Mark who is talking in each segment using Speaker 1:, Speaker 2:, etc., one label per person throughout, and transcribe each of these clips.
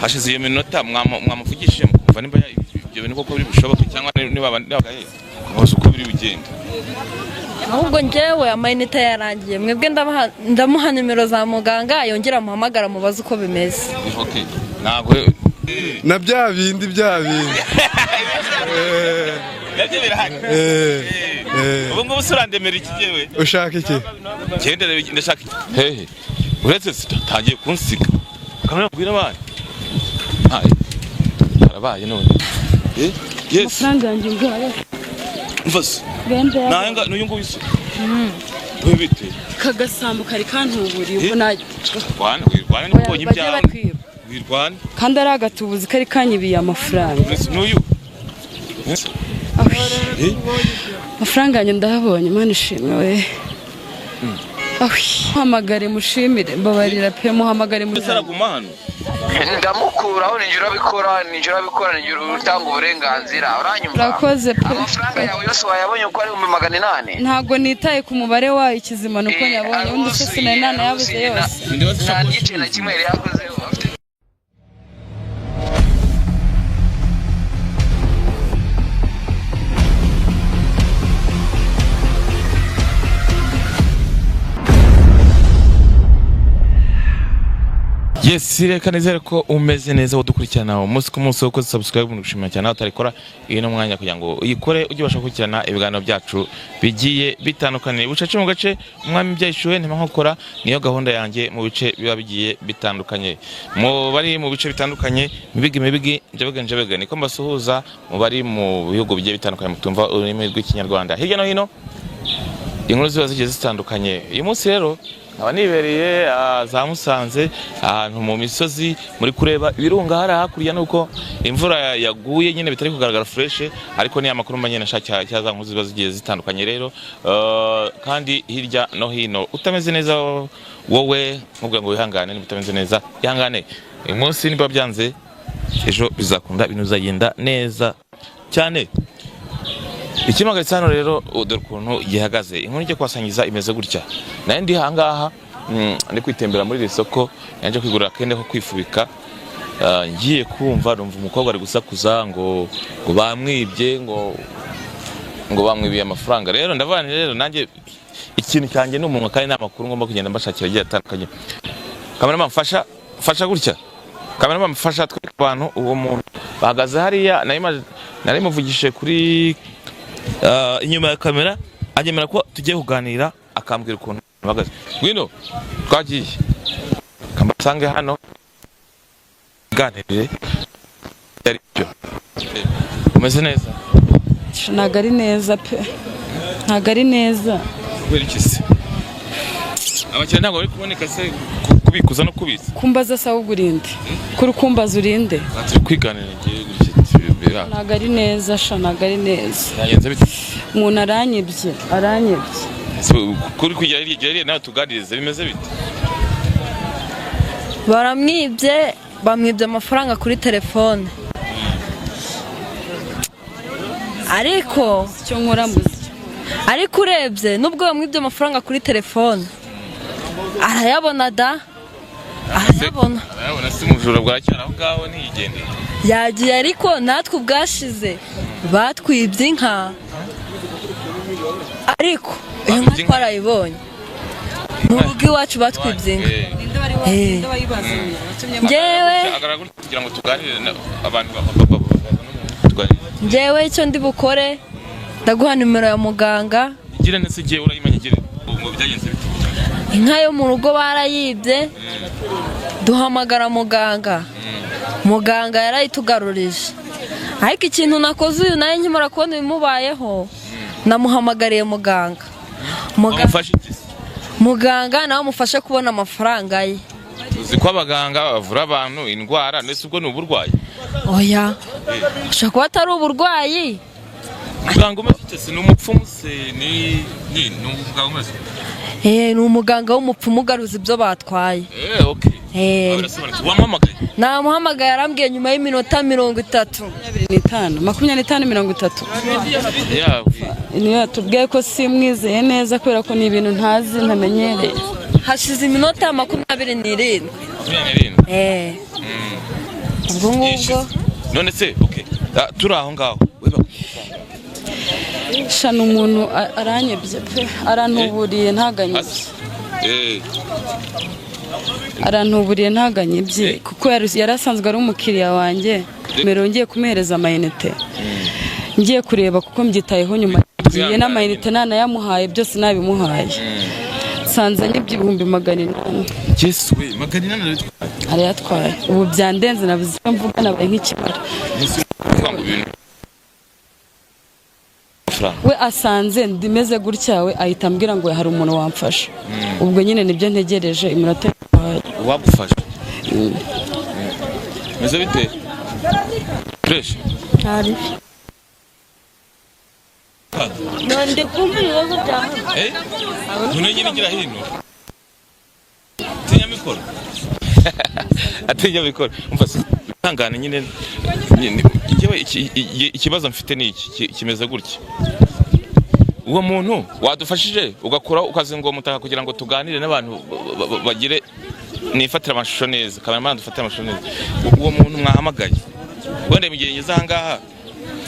Speaker 1: hashize iyo minota mwamuvugishije mukumva nimba ibyo bintu koko biri bushoboke cyangwa niba abagaye bose uko biri bigenda.
Speaker 2: Ahubwo njyewe amayinite yarangiye mwebwe ndamuha nimero za muganga yongera muhamagara mubaze uko bimeze.
Speaker 1: Okay. Nago
Speaker 3: na bya bindi
Speaker 1: Nabyo birahari. Ubu ngubu surandemera iki jewe?
Speaker 3: Ushaka iki?
Speaker 1: Gendere ndashaka. Hehe. Uretse tagiye kunsiga. Kamera mbwira abana. Hai. Arabaye none. Yes.
Speaker 4: Amafaranga yanjye ngaya.
Speaker 1: Mvase. Nanga n'uyu nguyu isi. Webite.
Speaker 4: Kagasambu kari kantuburiye ubwo naje.
Speaker 1: Wirwana n'ubonye ibyawe. Wirwana.
Speaker 4: Kandi ari agatubuzi kari kanyibiye amafaranga.
Speaker 1: N'uyu.
Speaker 4: Amafaranga yanjye ndahabonye Imana ishimwe we. Muhamagare mushimire mbabarira pe muhamagare muri
Speaker 1: saragumano.
Speaker 5: Ndamukuraho ninjira bikora ninjira utanga uburenganzira uranyumva.
Speaker 4: Urakoze pe.
Speaker 5: Amafaranga yawe yose wayabonye uko ari 800.
Speaker 4: Ntago nitaye ku mubare wayo ikizima nuko nyabonye undi se sinana yabuze yose.
Speaker 5: Nta gice na kimwe yari yakoze.
Speaker 1: Yes, reka nizere ko umeze neza udukurikirana umunsi ku munsi uko subscribe n'ugushimira cyane atarikora ino mwanya kugira ngo uyikore ujye basha gukurikirana ibiganiro byacu bigiye bitandukanye bucace mu gace umwami byayishuwe ntimankokora niyo gahunda yanjye mu bice biba bigiye bitandukanye mu bari mu bice bitandukanye mibigi njabega niko mbasuhuza mu bari mu bihugu bigiye bitandukanye mutumva ururimi rw'ikinyarwanda hirya no hino inkuru ziba zigiye zitandukanye uyu munsi rero abanibereye za Musanze ahantu mu misozi muri kureba ibirunga hari hakurya nuko imvura yaguye nyine bitari kugaragara fresh ariko ni amakuru manyene nshaka cyaza nkuru ziba zigiye zitandukanye rero kandi hirya no hino utameze neza wowe nkubwa ngo wihangane nibutameze neza ihangane uyu munsi niba byanze ejo bizakunda ibintu bizagenda neza cyane. Ikimagaritse hano rero dore ukuntu gihagaze inkuru ije kwasangiza imeze gutya naye ndi hangaha ndi kwitembera muri Isoko yaje kwigurira kende ko kwifubika ngiye kumva rumva umukobwa ari gusakuza ngo bamwibye ngo bamwibiye amafaranga rero ndavana rero nanjye ikintu cyanjye n'umuntu kandi namakuru ngomba kugenda mbashakira giye atandukanye. Kamera mfasha gutya kamera mfasha twe abantu uwo muntu bahagaze hariya nari muvugishije kuri inyuma ya kamera agemera ko tugiye kuganira akambwira ukuntu bahagaze ngwino twagiye kambasange hano ganirire yari byo umeze neza
Speaker 4: ntago ari neza pe ntago ari neza
Speaker 1: kubera iki se abakene ntabwo bari kuboneka se kubikuza no kubitsa
Speaker 4: kumbaza sawa ugurinde kuri kumbaza urinde
Speaker 1: ati kwiganira ngiye gutya
Speaker 4: ntago ari neza ntago ari neza
Speaker 1: yagenze bite
Speaker 4: umuntu aranyibye
Speaker 1: kuri kujya hirya nawe tuganirize bimeze bite
Speaker 2: bamwibye amafaranga kuri telefone ariko
Speaker 4: cyo nkora muziki
Speaker 2: ariko urebye nubwo bamwibye amafaranga kuri telefone arayabona
Speaker 1: si mujura bwacyara aho ngaho ntiyigendeye
Speaker 2: yagiye ariko natwe ubwashize batwibye inka ariko iyo nka twarayibonye mu rugo iwacu batwibye inka njyewe
Speaker 1: kugira ngo tuganire abantu
Speaker 2: njyewe icyo ndi bukore ndaguha nimero ya muganga
Speaker 1: igira nese igihe urayimenya igira ngo byagenze bite
Speaker 2: inka yo mu rugo barayibye duhamagara muganga yarayitugarurije ariko ikintu nakoze uyu naye nkimara kubona ibimubayeho namuhamagariye muganga nawe amufashe kubona amafaranga ye.
Speaker 1: Uzi ko abaganga bavura abantu indwara ndetse ubwo ni uburwayi
Speaker 2: oya ushaka kuba atari uburwayi
Speaker 1: muganga umeze ni umupfumu se ni umuganga umeze
Speaker 2: ni umuganga w'umupfumu ugaruza ibyo batwaye.
Speaker 1: Okay. Wamuhamagaye?
Speaker 2: Namuhamagaye yarambwiye nyuma y'iminota 30.
Speaker 4: 25 niyo tubwiye ko simwizeye neza kubera ko ni ibintu ntazi ntamenyereye.
Speaker 2: Hashize iminota 27. ubwo ngubwo
Speaker 1: none se okay turi aho ngaho
Speaker 4: shana umuntu aranyebye pe arantuburiye ntaganyibye arantuburiye ntaganyibye kuko yari asanzwe ari umukiriya wanjye mbere ngiye kumuhereza amayinite ngiye kureba kuko mbyitayeho nyuma ngiye n'amayinite nanayamuhaye byose nabimuhaye nsanze nyibye 800.
Speaker 1: Yesu we 800
Speaker 4: arayatwaye ubu byandenze nabuze mvuga nabaye nk'ikimara we asanze ndimeze gutya we ahita ambwira ngo hari umuntu wamfasha ubwo nyine nibyo ntegereje iminota
Speaker 1: wagufasha meze bite fresh
Speaker 2: hari nande kumva ibibazo byawe
Speaker 1: none nyine ngira hino tinya mikoro atinya mikoro umfase ntangane nyine ikibazo mfite ni iki kimeze gutya uwo muntu wadufashije ugakora ukazingo mutaka kugira ngo tuganire n'abantu bagire nifatira amashusho neza kamera dufatira amashusho neza uwo muntu mwahamagaye wende mugengeza ahangaha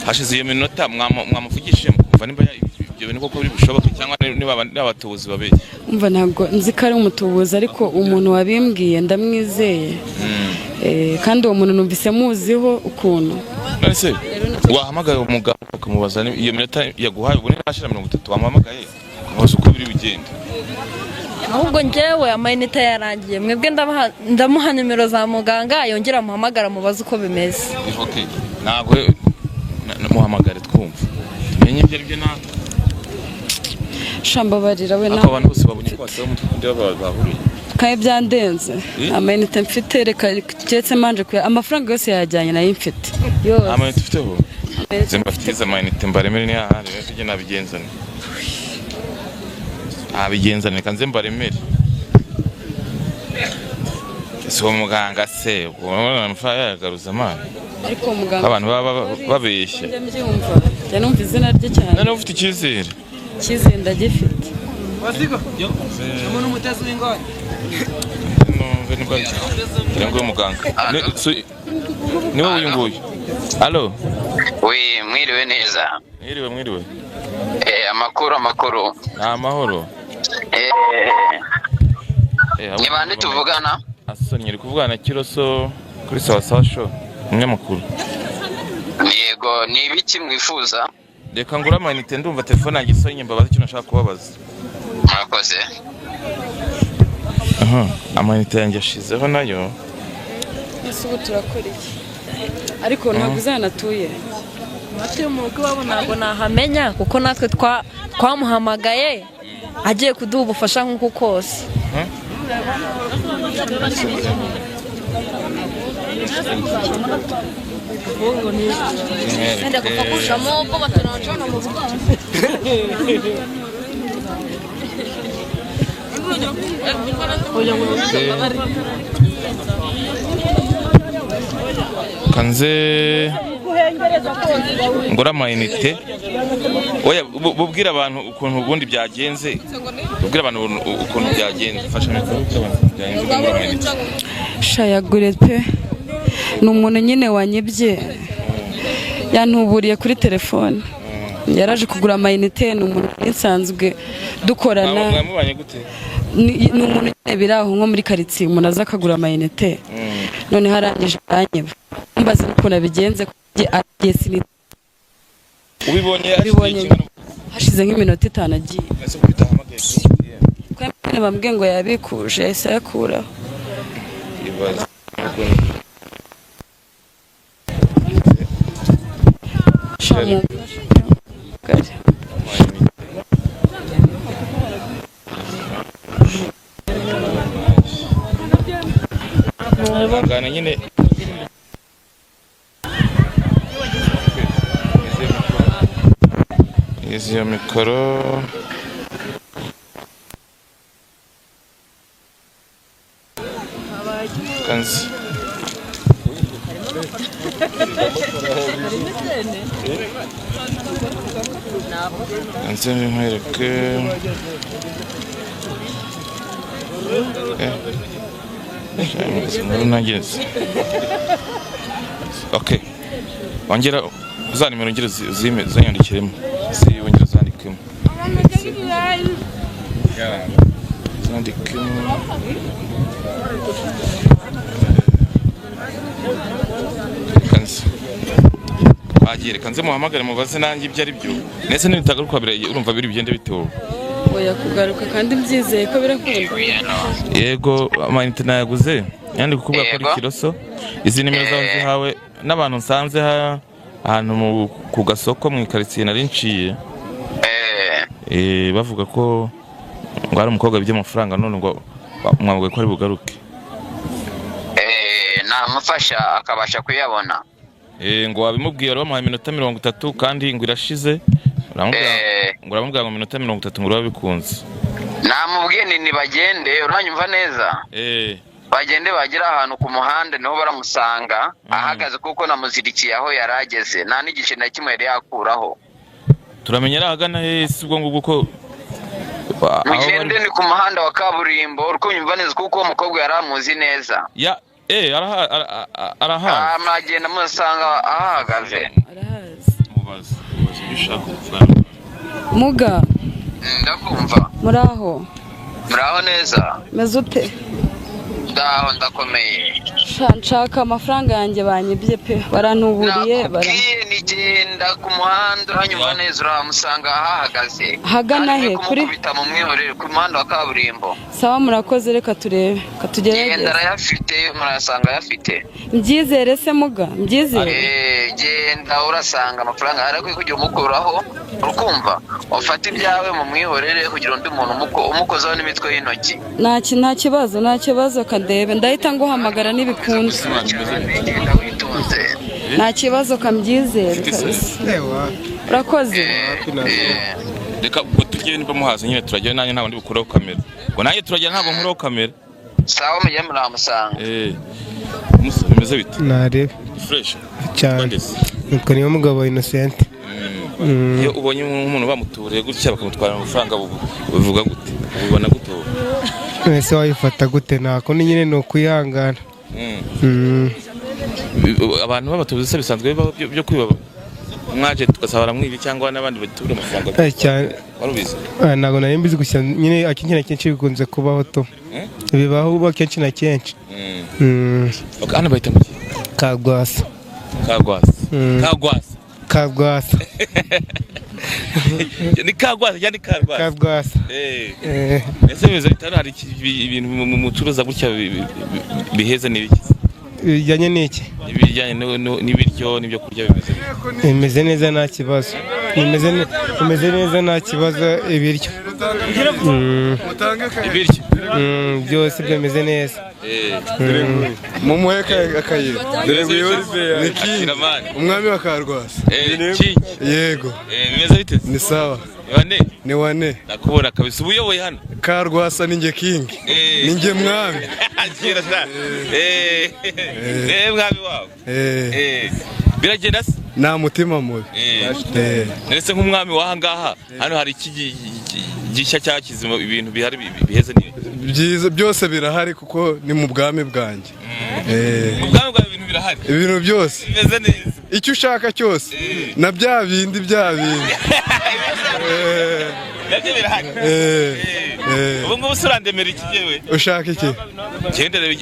Speaker 1: hashize iyo minota mwamuvugishije mukumva nimba ibyo bintu koko biri bushoboka cyangwa niba abatubuzi babeye
Speaker 4: umva ntabwo nzi ko ari umutubuzi ariko umuntu wabimbwiye ndamwizeye kandi uwo muntu numvise muziho ukuntu
Speaker 1: nase wahamagaye umugabo ukamubaza iyo minota yaguhaye ubwo nashira 30 wamuhamagaye ukamubaza uko biri bigenda
Speaker 2: ahubwo njyewe amayinite yarangiye mwebwe ndamuha nimero za muganga yongera muhamagara mubaze uko bimeze
Speaker 1: okay ntago muhamagare twumva tumenye ibyo ari byo nta
Speaker 4: shamba barira we
Speaker 1: nako abantu bose babonye ko bataba mutwe bahuriye
Speaker 4: kaye byandenze amayinite mfite reka cyetse manje kuya amafaranga yose yajyanye nayo mfite yose
Speaker 1: amayinite mfite ho zemba mfite amayinite mbaremere ni ahari tujye nabigenzane abigenzane kanze mbaremere so muganga se ubona amafaranga yagaruza amana
Speaker 4: ariko muganga
Speaker 1: abantu babeshya
Speaker 4: njye numva izina rye cyane
Speaker 1: none ufite icyizere
Speaker 4: ndagifite
Speaker 6: wasigo umuntu mutezi w'ingore
Speaker 1: ngo muganga niwe uyu nguyu allo
Speaker 5: mwiriwe neza
Speaker 1: mwiriwe
Speaker 5: amakuru
Speaker 1: amahoro
Speaker 5: ni bande tuvugana
Speaker 1: asonye kuvugana Kiroso kuri sawa show umunyamakuru
Speaker 5: yego ni ibiki mwifuza
Speaker 1: reka ngura amayinite ndumva telefone yanjye isonye mbabaza icyo nashaka kubabaza
Speaker 5: mwakoze
Speaker 1: amayinite yanjye ashizeho nayo
Speaker 4: ese ubu turakora iki ariko ntabwo uzanatuye
Speaker 2: atuye mu rugo iwabo ntabwo nahamenya kuko natwe twamuhamagaye agiye kuduha ubufasha nk'uko kose Enda kufakusha mopo batunachona mu Rwanda.
Speaker 1: Kanze ngora amayinite oya bubwira abantu ukuntu ubundi byagenze bubwira abantu ukuntu byagenze fasha mikoro byagenze
Speaker 4: shayagure pe ni umuntu nyine wanyibye yantuburiye kuri telefone yaraje kugura amayinite ni umuntu nsanzwe dukorana
Speaker 1: mwamubanye gute
Speaker 4: ni umuntu nyine biraho nko muri quartier umuntu aza akagura amayinite none harangije aranyeba mbaza ukuntu bigenze agiye sini
Speaker 1: ubibonye
Speaker 4: hashize nk'iminota 5 agiye
Speaker 1: ese kubitahamagaye
Speaker 4: kwemene bambwiye ngo yabikuje ese yakura
Speaker 1: ibaza
Speaker 4: shamu kare
Speaker 1: ngana nyine izi mikoro kanzi kanzi nkwereke Nangeze. Okay. Wongera za nimero ngire zanyandikiremo. Wongera zandikemo. Zandikemo. Kanzi. Agire kanze muhamagare mubaze nanjye ibyo ari byo. Nese nitagaruka bire urumva biri bigende bitewe.
Speaker 4: Oya kugaruka kandi mbyizeye ko birakunda.
Speaker 1: Yego amayinite nayaguze yandi kukubwira ko ari kiroso izi nimero zawe zihawe n'abantu nsanze ahantu ku gasoko mu ikaritsiye nari nciye bavuga ko ngo ari umukobwa by'amafaranga none ngo mwabwe ko ari bugaruke
Speaker 5: namufasha akabasha kuyabona
Speaker 1: ngo wabimubwiye bamuhaye iminota 30 kandi ngo irashize uramubwira ngo iminota 30 ngo urabikunze
Speaker 5: namubwiye ni bagende uranyumva neza bagende bagira ahantu ku muhanda niho baramusanga ahagaze kuko namuzirikiye aho yarageze nta n'igice na kimwe yari yakuraho
Speaker 1: turamenyera ahagana hese ubwo ngubwo ko
Speaker 5: mugende ni ku muhanda wa kaburimbo urikunyumva neza kuko uwo mukobwa yaramuzi neza
Speaker 1: arahazi
Speaker 5: amagenda musanga ahagaze
Speaker 1: mubaze bishaka kuvana
Speaker 4: Muga
Speaker 5: ndakumva
Speaker 4: muraho
Speaker 5: neza
Speaker 4: meze ute
Speaker 5: ndaho ndakomeye
Speaker 4: nshaka amafaranga yanjye banyibye pe barantuburiye
Speaker 5: nigenda ku muhanda uranyumva neza uramusanga ahahagaze
Speaker 4: hagana he kuri
Speaker 5: bita mu mwihorere ku muhanda wa kaburimbo
Speaker 4: sawa murakoze reka turebe katugerageze
Speaker 5: genda arayafite murasanga ayafite
Speaker 4: mbyizere se Muga mbyizere
Speaker 5: genda urasanga amafaranga arakwiye kugira umukuraho urukumva ufata ibyawe mu mwihorere kugira undi muntu umukozaho n'imitwe y'intoki
Speaker 4: nta kibazo kadebe ndahita nguhamagara n'ibikunze nta kibazo kambyizere urakoze
Speaker 1: reka tugire niba muhaze nyine turajya nanjye ntabwo ndi bukuraho kamera ngo nanjye turajya ntabwo nkuraho kamera
Speaker 5: sawa mujye muramusanga
Speaker 1: bimeze bite
Speaker 3: narebe
Speaker 1: fresh
Speaker 3: cyane nuko niyo mugabo Innocent
Speaker 1: iyo ubonye umuntu bamuturiye gutya bakamutwara amafaranga bivuga gute ubibona gute
Speaker 3: ese wayifata gute nako ni nyine no kuyangana
Speaker 1: abantu babatuze se bisanzwe byo kwiba mwaje tugasabara mwibi cyangwa n'abandi batura amafaranga
Speaker 3: cyane
Speaker 1: warubize
Speaker 3: ntago nari mbizi gusa nyine akenshi na kenshi bikunze kubaho to bibaho uba kenshi na kenshi
Speaker 1: hano bahita mu
Speaker 3: Kagwasa
Speaker 1: ni Kagwasa yani
Speaker 3: Kagwasa
Speaker 1: ese biza bitari hari ibintu mu mucuruza gutya biheze n'ibiki
Speaker 3: bijyanye n'iki
Speaker 1: ibijyanye n'ibiryo n'ibyo kurya
Speaker 3: bimeze neza nta kibazo bimeze neza nta kibazo ibiryo byose bimeze neza mumuheka akayira ni Ikindi umwami wa Karwasa yego
Speaker 1: bimeze bite
Speaker 3: ni sawa ni wane
Speaker 1: nakubona kabisa ubuyoboye hano
Speaker 3: Karwasa ninjye King ninjye mwami
Speaker 1: akira sa mwami wawe biragenda se
Speaker 3: nta mutima mubi
Speaker 1: ndetse nk'umwami wahangaha hano hari iki gishya cyakizima ibintu bihari biheze
Speaker 3: byiza byose birahari kuko ni mu bwami bwanjye
Speaker 1: mu bwami bwawe ibintu birahari
Speaker 3: ibintu byose
Speaker 1: bimeze neza
Speaker 3: icyo ushaka cyose na bya bindi
Speaker 1: nabyo birahari ubu ngubu surandemera iki yewe
Speaker 3: ushaka iki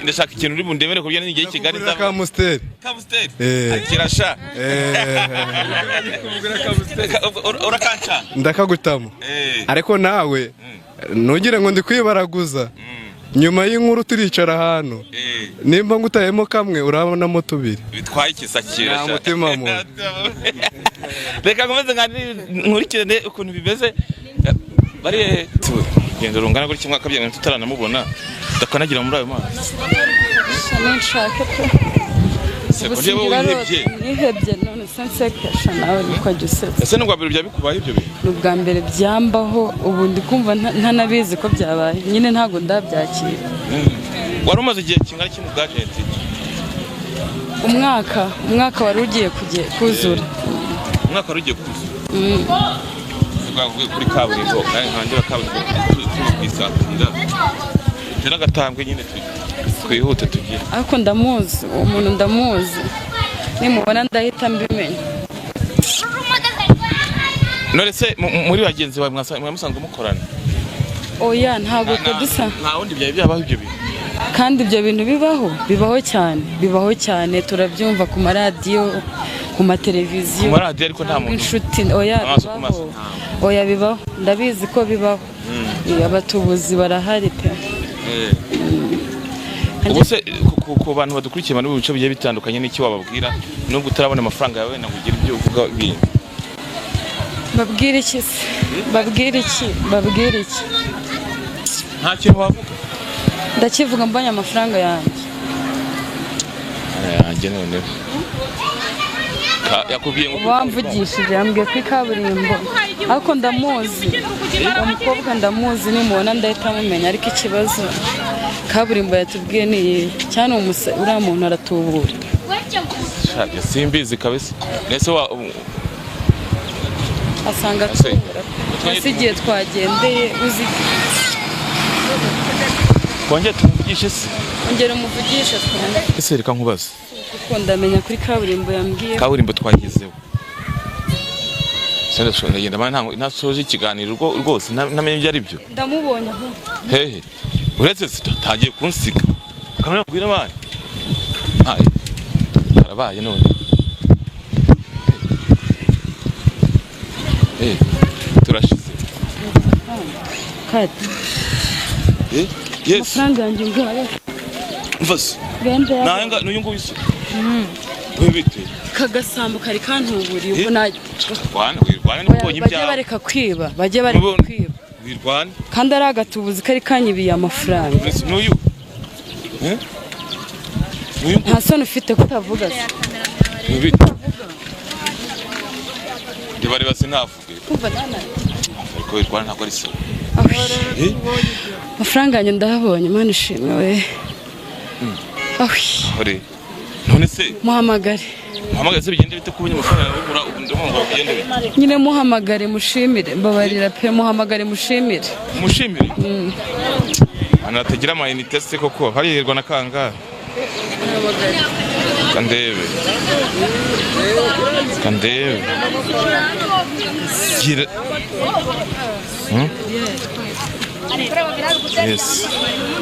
Speaker 1: ndashaka ikintu uri bundemere ku bijyanye n'igihe Kigali
Speaker 3: za Kamusteri
Speaker 1: kirasha urakanca
Speaker 3: ndakagutamo ariko nawe ntugire ngo ndi kwibaraguza nyuma y'inkuru turicara ahantu nimba ngutayemo kamwe urabonamo tubiri
Speaker 1: bitwaye ikisakira
Speaker 3: nta mutima mu
Speaker 1: reka nkomeze nkurikirane ukuntu bimeze bari genda rungana gutya mwaka byanyu tutaranamubona ndakanagira muri ayo mazi
Speaker 4: nshaka pe nihebye none sensekesha nawe niko gisetse
Speaker 1: ese n'ubwa mbere byabikubaye ibyo bintu
Speaker 4: n'ubwa mbere byambaho ubu ndi kumva ntanabizi ko byabaye nyine ntago ndabyakira
Speaker 1: wari umaze igihe kingana iki mu bwajenti
Speaker 4: umwaka wari ugiye kuzura
Speaker 1: umwaka wari ugiye kuzura kuri kaburimbo kandi nkangira kaburimbo kwisatira tera gatambwe nyine twihute tugiye.
Speaker 4: ariko ndamuzi uwo muntu ndamuzi nimubona ndahita mbimenya.
Speaker 1: None se muri bagenzi bawe mwamusanzwe mukorana?
Speaker 4: Oya ntabwo dusa.
Speaker 1: Nta wundi byabaho ibyo bintu.
Speaker 4: Kandi ibyo bintu bibaho cyane turabyumva ku maradiyo ku mateleviziyo.
Speaker 1: Ku maradiyo ariko nta muntu.
Speaker 4: Inshuti oya bibaho ndabizi ko bibaho. Abatubuzi barahari pe.
Speaker 1: Ubuse ku bantu badukurikiye mu bice bigiye bitandukanye n'iki wababwira nubwo utarabona amafaranga yawe na kugira ibyo uvuga ibintu?
Speaker 4: Babwira iki se? Babwira iki?
Speaker 1: Nta kintu wavuga?
Speaker 4: Ndakivuga mbanye amafaranga yanjye.
Speaker 1: Yanjye none. Yakubwiye ngo
Speaker 4: wamvugishije yambwiye ko ikaburimbo ariko ndamuzi. Umukobwa ndamuzi nimubona ndahita mumenya ariko ikibazo kaburimbo yatubwiye ni cyane uriya muntu aratubura.
Speaker 1: Simbizi kabisa. Nese
Speaker 4: asanga tubura. Igihe twagendeye uzi
Speaker 1: kongera tumuvugishe se?
Speaker 4: Ongera umuvugishe twumve.
Speaker 1: Ese reka nkubaze.
Speaker 4: Kuko ndamenya kuri kaburimbo yambwiye.
Speaker 1: Kaburimbo twagezeho. Sende shona yenda bana ntasoje ikiganiro rwose namenye ibyo ari byo.
Speaker 4: Ndamubonye aho.
Speaker 1: Hehe. Uretse tagiye kunsiga. Kamera kubwira abana. Hai. Arabaye none. Turashize.
Speaker 4: Kati.
Speaker 1: Yes.
Speaker 4: Amafaranga yanjye ngwaye.
Speaker 1: Mvase. Nanga n'uyungu wisu. Wibite.
Speaker 4: Kagasambu kari kantuburiye uko na
Speaker 1: wirwana n'ubonye ibyawe.
Speaker 4: Bajye bareka kwiba.
Speaker 1: Wirwana.
Speaker 4: Kandi ari agatubuzi kari kanyibiye amafaranga.
Speaker 1: N'uyu.
Speaker 4: Nta soni ufite kutavuga se.
Speaker 1: Wibite. Ndibare base ntavuge.
Speaker 4: Kumva nana.
Speaker 1: Ariko wirwana ntabwo ari se.
Speaker 4: Amafaranga yanjye ndahabonye Imana ishimwe we.
Speaker 1: Hore. None se
Speaker 4: muhamagare
Speaker 1: se bigende bite kubonye amafaranga ndumva bigende bite?
Speaker 4: Nyine muhamagare mushimire mbabarira pe muhamagare mushimire.
Speaker 1: Anatagira amayinite se koko harihirwa na kanga. Kandebe. Gira. Yes.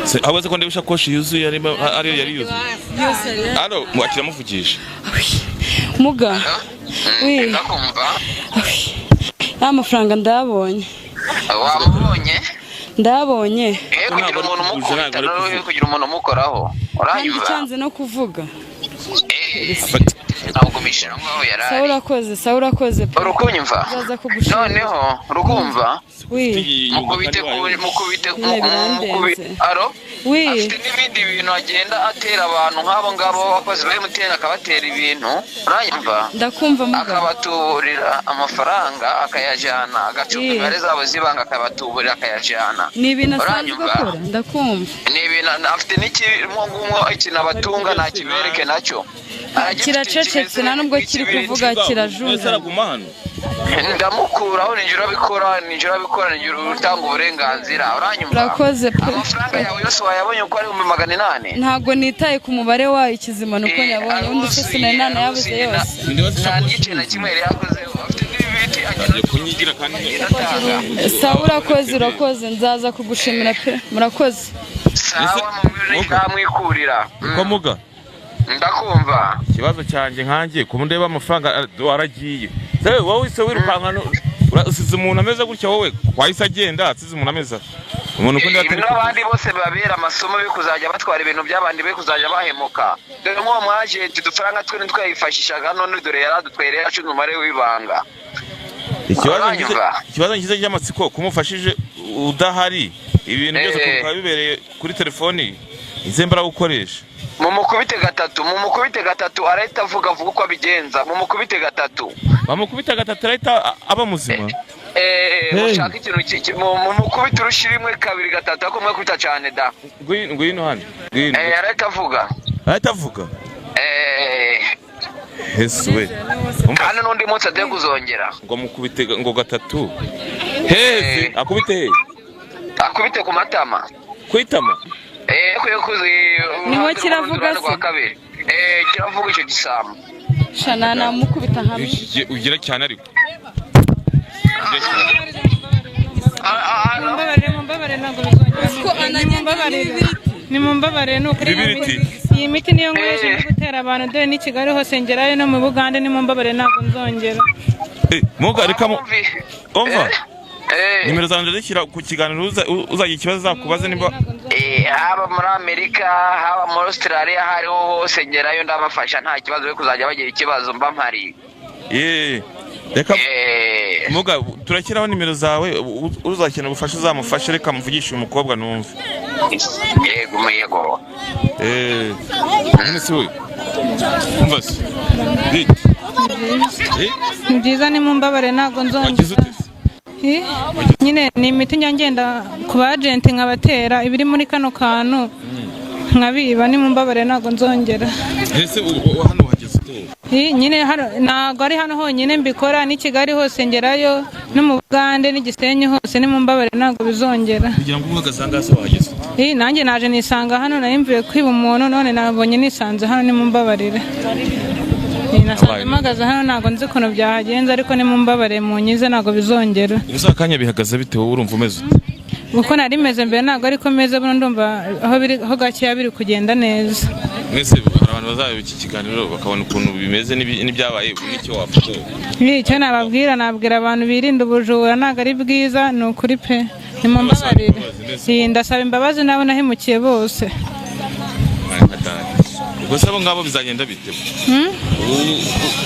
Speaker 1: Se abaze ko ndebisha koshi yuzuye ariyo yari yuzuye. Alo, mwakira muvugisha.
Speaker 4: Muga. Amafaranga ndabonye.
Speaker 5: Wabonye?
Speaker 4: Ndabonye.
Speaker 5: Kugira umuntu mukora no kugira umuntu mukoraho. Uranyumva?
Speaker 4: Cyanze no kuvuga.
Speaker 5: Nagumishira ngaho yarari.
Speaker 4: Sawa urakoze.
Speaker 5: Urukunyumva? Noneho rukumva? Mukubite. Aro? Afite n'ibindi bintu agenda atera abantu nk'abo ngabo bakoze b'MTN akabatera ibintu. Uranyumva?
Speaker 4: Ndakumva muga.
Speaker 5: Akabatuburira amafaranga akayajana agacupa imibare zabo zibanga akabatuburira akayajana.
Speaker 4: Ni ibintu asanzwe akora ndakumva.
Speaker 5: Ni ibintu afite n'ikirimo ikintu abatunga nta kibereke nacyo.
Speaker 4: Kiracecetse nta nubwo kiri kuvuga kirajunja.
Speaker 5: Ndamukuraho ninjira bikora utanga uburenganzira. Uranyumva?
Speaker 4: Urakoze pe.
Speaker 5: Amafaranga yawe yose wayabonye uko ari 800.
Speaker 4: Ntago nitaye ku mubare wayo ikizima nuko nyabonye undi se sinana yabuze yose.
Speaker 5: Nta gice na kimwe yari yakozeho. Afite n'ibiti agiye kunyigira kandi
Speaker 4: sawa urakoze nzaza kugushimira pe murakoze.
Speaker 5: Sawa mu biri kamwikurira.
Speaker 1: Ko muga.
Speaker 5: Ndakumva.
Speaker 1: Kibazo cyanjye nkanjye ku ndeba amafaranga waragiye. Sewe wowe se wirukankano urasize umuntu ameze gutya wowe kwahise agenda asize umuntu ameze. Umuntu kundi atari
Speaker 5: abandi bose babera amasomo be kuzajya batwara ibintu by'abandi be kuzajya bahemuka. Dore nko mwaje dufaranga twe twayifashishaga none dore yaradutwerera yacu numare wibanga.
Speaker 1: Ikibazo ngize cy'amatsiko kumufashije udahari ibintu byose kuba bibereye kuri telefoni izembara gukoresha.
Speaker 5: Mumukubite gatatu arahita avuga uko abigenza. Mumukubite gatatu
Speaker 1: arahita aba muzima.
Speaker 5: Mushaka ikintu mumukubite urushira imwe kabiri gatatu ako mwakubita cyane da.
Speaker 1: Ngwino hano.
Speaker 5: Arahita avuga.
Speaker 1: Heswe.
Speaker 5: Kandi n'undi munsi agiye kuzongera.
Speaker 1: Ngo mukubite ngo gatatu. Heze akubite
Speaker 5: ku matama.
Speaker 1: Kwitama.
Speaker 4: niho kiravuga se
Speaker 5: kiravuga icyo gisambo
Speaker 4: shana namukubita hamwe
Speaker 1: ugira cyane ariko
Speaker 7: Mumbabarire ntabwo bizongera nimumbabarire nukuri iyi miti niyo nkoresha yo gutera abantu dore ni Kigali hose ngerayo no mu Bugande nimumbabarire ntabwo nzongera
Speaker 1: muga reka umva nimero zanjye zishyira ku kiganiro uzagira ikibazo zakubaze nimba
Speaker 5: haba muri Amerika haba muri Australia hariho hose ngerayo ndabafasha nta kibazo yo kuzajya bagira ikibazo mba mpari
Speaker 1: reka muga turakiraho nimero zawe uzakenera ubufasha uzamufashe reka muvugishe umukobwa numve
Speaker 5: yego
Speaker 1: nese we umva se
Speaker 7: ni byiza nimumbabarire ntabwo nzongera nyine ni imiti ngenda ku bagenti nkabatera ibiri muri kano kantu nkabiba nimumbabarire ntabwo nzongera
Speaker 1: ese hano wageze utera
Speaker 7: nyine ntabwo ari hano honyine mbikora ni Kigali hose ngerayo no mu Bugande n'Igisenyi hose nimumbabarire ntabwo bizongera
Speaker 1: kugira ngo uhagaze hangase wageze
Speaker 7: nanjye naje nisanga hano narimvuye kwiba umuntu none nabonye nisanze hano nimumbabarire nasanze mpagaze hano ntabwo nzi ukuntu byahagenze ariko nimumbabarire munyize ntabwo bizongera
Speaker 1: uzakanya bihagaze bite wowe urumva umeze
Speaker 7: uko nari meze mbere ntabwo ariko meze buno ndumva aho gakeya biri kugenda neza
Speaker 1: mwese abantu bazaba iki kiganiro bakabona ukuntu bimeze n'ibyabaye n'icyo wafata
Speaker 7: icyo nababwira nabwira abantu birinda ubujura ntabwo ari bwiza ni ukuri pe nimumbabarire ndasaba imbabazi nabo nahemukiye bose
Speaker 1: gusa abo ngabo bizagenda bite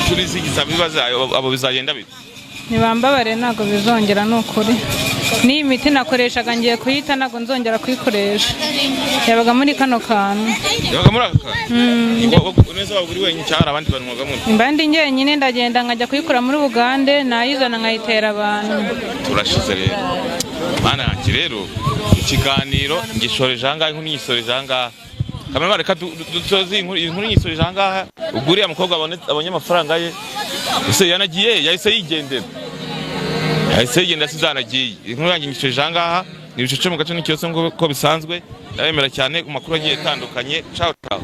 Speaker 1: turizigiza bibaza abo bizagenda bite
Speaker 7: ntibambabare ntabwo bizongera ni ukuri n'iyi miti nakoreshaga ngiye kuyita ntabwo nzongera kuyikoresha yabaga muri kano kantu
Speaker 1: yabaga muri aka kantu neza waba uri wenyine cyangwa abandi bantu mwagamo
Speaker 7: mbandi njyenyine ndagenda nkajya kuyikora muri Bugande nayizana nkayitera abantu
Speaker 1: turashize rero mana yanjye rero ikiganiro ngishoreje ahangaha inkuru nyisoreje ahangaha kamera reka dutoze inkuru nyisoreje ahangaha uguriye umukobwa abonye amafaranga ye ese yanagiye yahise yigendera sizanagiye inkuru yanjye ngishoreje ahangaha ni ibice mu gace n'ikibazo ngo ko bisanzwe ndabemera cyane ku makuru agiye atandukanye ciao ciao